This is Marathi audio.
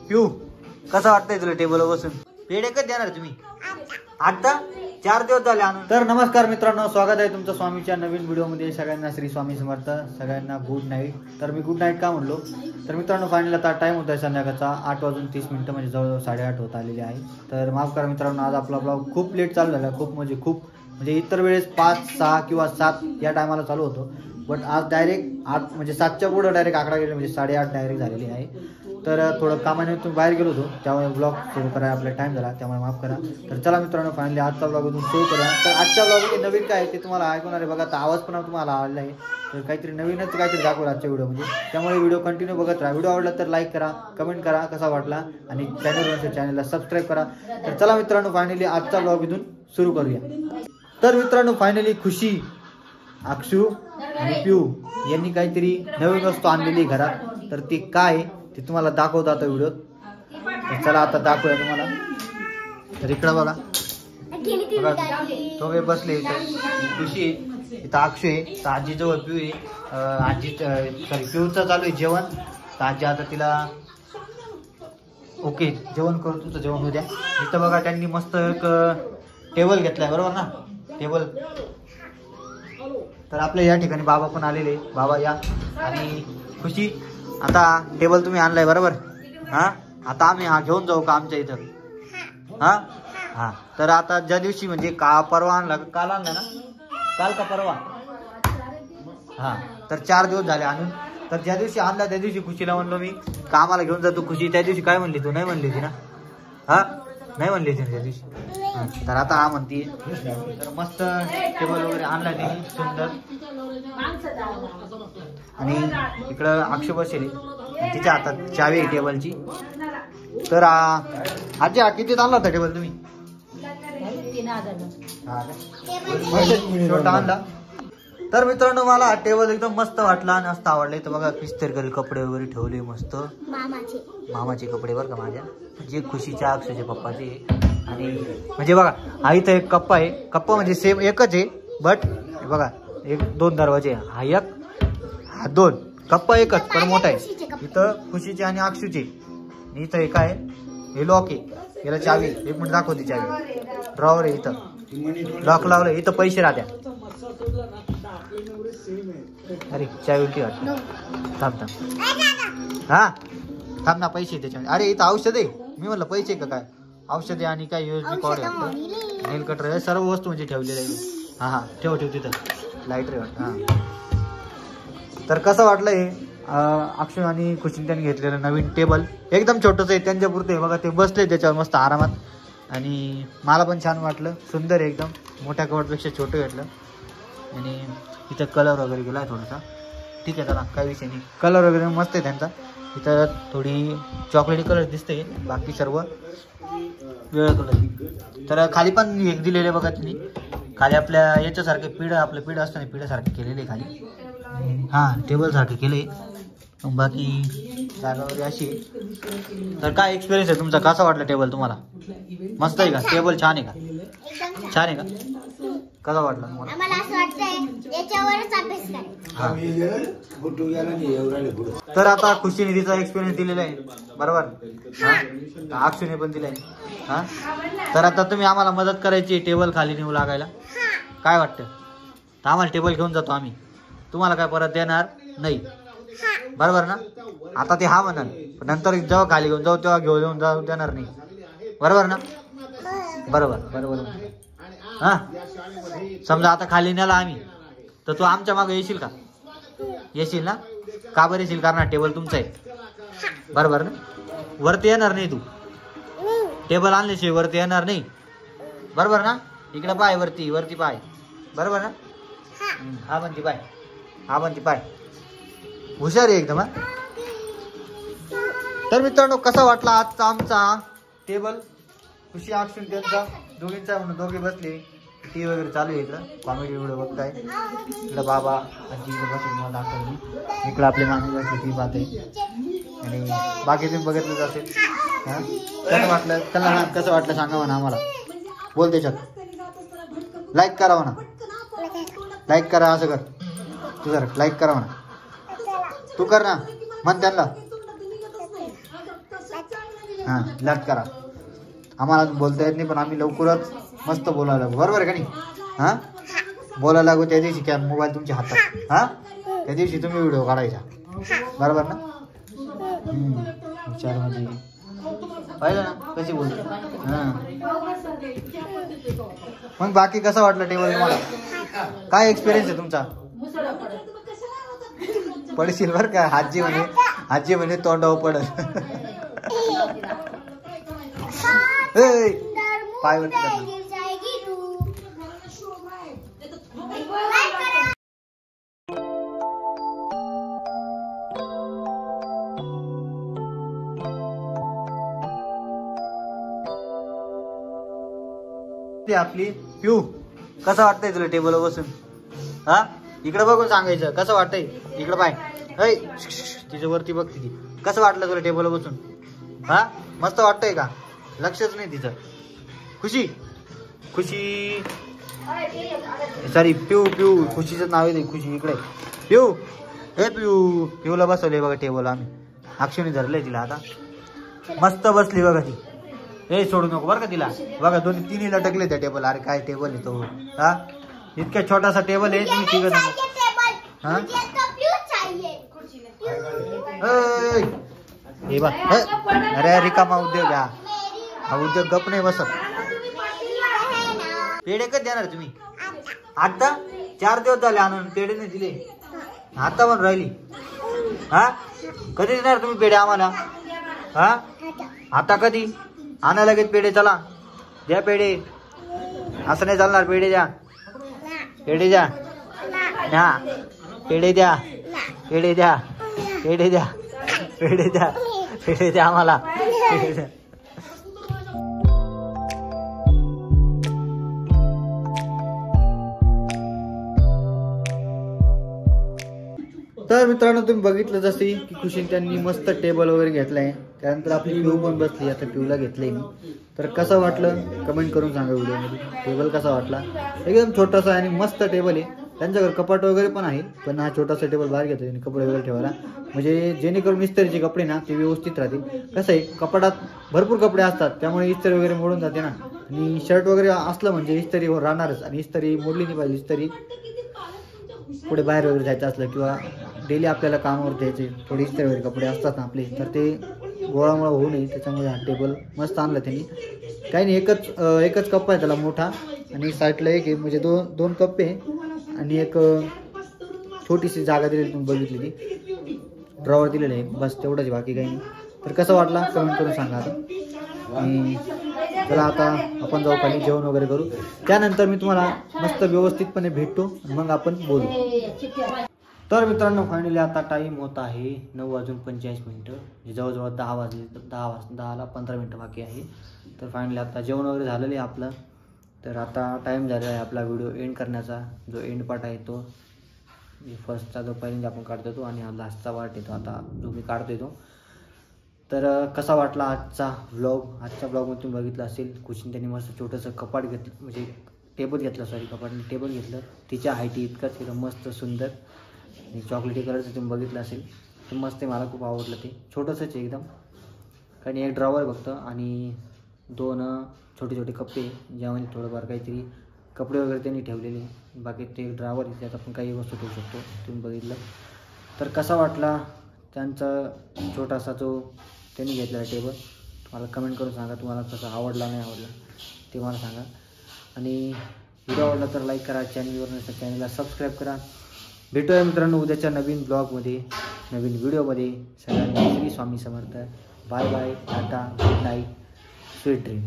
पिऊ कसं वाटतंय तुला टेबलवर बसून? पेढे कधी देणार तुम्ही? आता 4 दिवस झाले आणून. तर नमस्कार मित्रांनो, स्वागत आहे तुमचं स्वामीच्या नवीन व्हिडिओमध्ये. सगळ्यांना श्री स्वामी समर्थ, सगळ्यांना गुड नाईट. तर मी गुड नाईट का म्हणलो तर मित्रांनो, फायनल आता टाइम होता आहे संध्याकाळचा 8:30 म्हणजे जवळजवळ 8:30 होत आलेले आहे. तर माफ करा मित्रांनो, आज आपला ब्लॉग खूप लेट चालू झाला. खूप म्हणजे इतर वेळेस 5, 6 किंवा 7 या टायमाला चालू होतो, बट आज डायरेक्ट 8 म्हणजे 7च्या पुढं डायरेक्ट आकडा गेले, म्हणजे 8:30 डायरेक्ट झालेली आहे. तर थोडं कामाने तुम्ही बाहेर गेलो होतो, त्यामुळे ब्लॉग सुरू करायला आपला टाइम झाला, त्यामुळे माफ करा. तर चला मित्रांनो, फायनली आजचा ब्लॉग इथून सुरू करूया. तर आजच्या ब्लॉगमध्ये नवीन काय आहे ते तुम्हाला ऐकवणार आहे बघा. तर आवाज पण तुम्हाला आवडला आहे, तर काहीतरी नवीनच काहीतरी दाखवलं आजच्या व्हिडिओमध्ये. त्यामुळे व्हिडिओ कंटिन्यू बघत राहा. व्हिडिओ आवडला तर लाईक करा, कमेंट करा कसा वाटला, आणि चॅनलला सबस्क्राईब करा. तर चला मित्रांनो, फायनली आजचा ब्लॉग इथून सुरू करूया. तर मित्रांनो, फायनली खुशी, अक्षू आणि पिऊ यांनी काहीतरी नवीन वस्तू आणलेली घरात. तर ती काय ते तुम्हाला दाखवतो आता व्हिडिओ. तर चला आता दाखवूया तुम्हाला. तर इकडं बघा, तो बसले इथं, खुशी आहे, इथं अक्षू आहे, तर आजीजवळ पिऊ आहे. पिऊचं चालू आहे जेवण. तर आजी आता तिला ओके जेवण करू, तुझं जेवण होऊ द्या. इथं बघा, त्यांनी मस्त एक टेबल घेतलाय, बरोबर ना? टेबल. तर आपल्या या ठिकाणी बाबा पण आलेले. बाबा या. आणि खुशी, आता टेबल तुम्ही आणलाय बरोबर? हा, आता आम्ही घेऊन जाऊ का आमच्या इथं? हा. तर आता ज्या दिवशी म्हणजे परवा आणला, काल आणला ना? काल का परवा? हा. तर 4 दिवस झाले आणून. तर ज्या दिवशी आणला त्या दिवशी खुशीला म्हणलो मी कामाला घेऊन जातो. खुशी त्या दिवशी काय म्हणली? तू नाही म्हणली होती ना? हा, नाही म्हणली होती त्या दिवशी. तर आता हा म्हणते. तर मस्त टेबल वगैरे आणला त्यांनी, सुंदर. आणि इकडं अक्षय बसेल, तिच्या हातात चावी आहे टेबलची. तर आजी हा कितीत आणला होता टेबल तुम्ही? 3,000 छोटा आणला. तर मित्रांनो, मला हा टेबल एकदम मस्त वाटला आणि मस्त आवडला. इथं बघा इस्त्री कपडे वगैरे ठेवले मस्त, मामाचे कपडे बरं का, माझ्या जे खुशीच्या अक्षयचे पप्पाचे. आणि म्हणजे बघा, हा इथं एक कप्पा आहे. कप्पा म्हणजे सेम एकच आहे, बट बघा 1-2 दरवाजे. हा एक, हा 2. कप्पा एकच पण मोठा आहे. इथं खुशीचे आणि अक्षूचे. इथं एक आहे, हे लॉक आहे, याला चावी. 1 मिनिट दाखवते चावी. ड्रॉवर आहे, इथं लॉक लावलं. इथं पैसे राहत्या. अरे चावी उलटी वाटत. थांब हा, थांब ना, पैसे त्याच्यामध्ये. अरे इथं औषध आहे, मी म्हणलं पैसे का काय? औषध आहे आणि काय USB कॉर्ड आहे, नेल कटर आहे, सर्व वस्तू म्हणजे ठेवलेल्या आहे. हा ठेव तिथं. लाईटर वाटत. हा. तर कसं वाटलंय अक्षय आणि खुशीने त्यांनी घेतलेलं नवीन टेबल? एकदम छोटंच आहे, त्यांच्या पुरतं आहे बघा. ते बसले त्याच्यावर मस्त आरामात, आणि मला पण छान वाटलं. सुंदर आहे एकदम, मोठ्या कवरपेक्षा छोटं घेतलं. आणि इथं कलर वगैरे गेला आहे थोडासा. ठीक आहे, चला काही विषय नाही. कलर वगैरे मस्त आहे त्यांचा. इथं थोडी चॉकलेटी कलर दिसते, बाकी सर्व वेगळा कलर. तर खाली पण एक दिलेले बघा तुम्ही, खाली आपल्या याच्यासारखे पिढं, आपलं पिढं असतं ना, पिढ्यासारखे केलेले खाली. हा, टेबल सारखे केले. बाकी जागा वगैरे अशी. तर काय एक्सपिरियन्स आहे तुमचा? कसा वाटला टेबल तुम्हाला? मस्त आहे का टेबल? छान आहे का? छान आहे का? कसा वाटला तुम्हाला? मला असं वाटतंय याच्यावरच अभ्यास करायचा. तर आता खुशीने तिचा एक्सपिरियन्स दिलेला आहे, बरोबर? हा, अक्षूने पण दिलाय. हा, तर आता तुम्ही आम्हाला मदत करायची टेबल खाली नेऊ लागायला. काय वाटतं? तर आम्हाला टेबल घेऊन जातो आम्ही, तुम्हाला काय परत देणार नाही, बरोबर ना? आता ते हा म्हणाल, नंतर जेव्हा खाली घेऊन जाऊ तेव्हा घेऊन जाऊ देणार नाही, बरोबर ना? बरोबर. हा, समजा आता खाली नेला आम्ही, तर तू आमच्या मागे येशील का? येशील ना? का बरं येशील? कारण टेबल तुमचा आहे, बरोबर ना? वरती येणार नाही तू, टेबल आणल्याशिवाय वरती येणार नाही, बरोबर ना? इकडे पाय, वरती पाय, बरोबर ना? हा म्हणती पाय. हुशार आहे एकदम. तर मित्रांनो, कसा वाटला आजचा आमचा टेबल? खुशी अक्षून त्यांचा दोघींचा म्हणून दोघे बसले, टी वगैरे चालू आहे. इकडं कॉमेडी व्हिडिओ बघताय. इकडं बाबा आजी बसून दाखवली. इकडं आपली मामी बसली, ती पाहते. आणि बाकी तुम्ही बघितलंच असेल. हा, कसं वाटलं? त्यांना कसं वाटलं सांगा म्हणा आम्हाला. बोल त्याच्यात. लाईक करा म्हणा, लाईक करा. असं कर तू, जरा लाईक करा म्हणा. तू कर ना, म्हण त्यांना. हां लाट करा. आम्हाला अजून बोलता येत नाही पण आम्ही लवकरच मस्त बोलायला लागू. बरोबर आहे का नाही? हां बोलायला लागू त्या दिवशी काय मोबाईल तुमच्या हातात. हां त्या दिवशी तुम्ही व्हिडिओ काढायचा. बरोबर ना? विचार म्हणजे पाहिलं ना कशी बोलते. हां मग बाकी कसं वाटलं टेबल तुम्हाला? काय एक्सपिरियन्स आहे तुमचा? पडशील बरं का. आजी म्हणे तोंडावर पडल. पाय वरती आपली पिऊ कसं वाटतंय तुला टेबलवर बसून? हा इकडे बघून सांगायचं कसं वाटतंय. इकडे पाय तिच्या वरती बघ ती. कसं वाटलं तुला टेबलवर बसून? हा मस्त वाटतंय का? लक्षच नाही तिचं. खुशी खुशी सॉरी पिऊ खुशीचं नाव आहे. खुशी इकडे पिऊ. हे पिऊला बसवले बघा टेबल. आम्ही अक्षुने धरलंय तिला. आता मस्त बसली बघा ती. हे सोडू नको बरं का तिला. बघा तिन्ही लटकले त्या टेबल. अरे काय टेबल आहे तो. हा इतका छोटासा टेबल आहे. तुम्ही तिघ हा हे बघ. अरे रिकामा उद्योग हा उद्योग गप नाही बसत. पेढे कधी देणार तुम्ही? आता 4 दिवस झाले आणून पेढे नाही दिले. आता पण राहिली. हा कधी देणार तुम्ही पेढे आम्हाला? हा आता कधी? आणा लगेच पेढे. चला द्या पेढे. असं नाही चालणार. पेढे द्या. पेढे द्या. हा पेढे द्या. पेढे द्या. पेढे द्या. पेढे द्या. पेढे द्या आम्हाला. पेढे द्या. तर मित्रांनो तुम्ही बघितलं जसे की खुशीने त्यांनी मस्त टेबल वगैरे घेतलाय. त्यानंतर आपली पिऊ पण बसली. आता पिऊला घेतलंय मी. तर कसं वाटलं कमेंट करून सांगा व्हिडिओमध्ये. टेबल कसा वाटला? एकदम छोटासा आणि मस्त टेबल आहे. त्यांच्याकडे कपाट वगैरे पण आहे पण हा छोटासा टेबल बाहेर घेतो त्यांनी कपडे वगैरे ठेवायला. म्हणजे जेणेकरून इस्त्रीचे कपडे ना ते व्यवस्थित राहतील. कसं आहे कपाटात भरपूर कपडे असतात त्यामुळे इस्त्री वगैरे मोडून जाते ना. आणि शर्ट वगैरे असलं म्हणजे इस्त्री राहणारच. आणि इस्त्री मोडली नाही पाहिजे. इस्त्री पुढे बाहेर वगैरे जायचं असलं किंवा डेली आपल्याला कामावर द्यायचे थोडी इस्त्री वगैरे कपडे असतात ना आपले तर ते गोळामोळा होऊ नये त्याच्यामुळे हा टेबल मस्त आणला त्यांनी. काही नाही एकच कप्पा आहे त्याला मोठा आणि साईडला एक आहे म्हणजे दोन कप्पे आणि एक छोटीशी जागा दिलेली तुम्ही बघितली ती ड्रॉवर दिलेलं आहे बस तेवढंच. बाकी काही नाही. तर कसं वाटला कमेंट करून सांगा. आता आणि चला आता आपण जाऊ खाली जेवण वगैरे करू. त्यानंतर मी तुम्हाला मस्त व्यवस्थितपणे भेटतो मग आपण बोलू. तर मित्रांनो फायनली आता टाईम होत आहे 9:45. जवळजवळ 10 वाजले. 10ला 15 मिनटं बाकी आहे. तर फायनली आता जेवण वगैरे झालेलं आहे आपलं. तर आता टाईम झालेला आहे आपला व्हिडिओ एंड करण्याचा. जो एंड पार्ट आहे तो फर्स्टचा जो पहिल्यांदा आपण काढतो तो आणि हा लास्टचा पार्ट येतो आता जो मी काढतोय तो. तर कसा वाटला आजचा व्लॉग? आजच्या व्लॉगमध्ये तुम्ही बघितलं असेल खुशीने त्यांनी मस्त छोटंसं कपाट घेतलं म्हणजे टेबल घेतलं. सॉरी कपाटने टेबल घेतलं. तिच्या हाईटी इतकंच केलं मस्त सुंदर आणि चॉकलेटी कलरचं तुम्ही बघितलं असेल. ते मस्त आहे. मला खूप आवडलं. ते छोटंसंच एकदम. कारण एक ड्रॉवर बघतं आणि 2 छोटे छोटे कप्पे ज्यामध्ये थोडंफार काहीतरी कपडे वगैरे त्यांनी ठेवलेले. बाकी ते ड्रॉवर आहे त्यात आपण काही वस्तू ठेवू शकतो. तुम्ही बघितलं. तर कसा वाटला त्यांचा छोटासा जो त्यांनी घेतलेला टेबल? मला कमेंट करून सांगा. तुम्हाला कसा आवडला नाही आवडला ते मला सांगा. आणि व्हिडिओ आवडला तर लाईक करा. चॅनलवर नसतं चॅनलला सबस्क्राईब करा. भेटूया मित्रांनो उद्याच्या नवीन ब्लॉगमध्ये नवीन व्हिडिओमध्ये. सगळ्यांना Shri Swami Samarth. Bye bye. Tata. Good night. Sweet dream.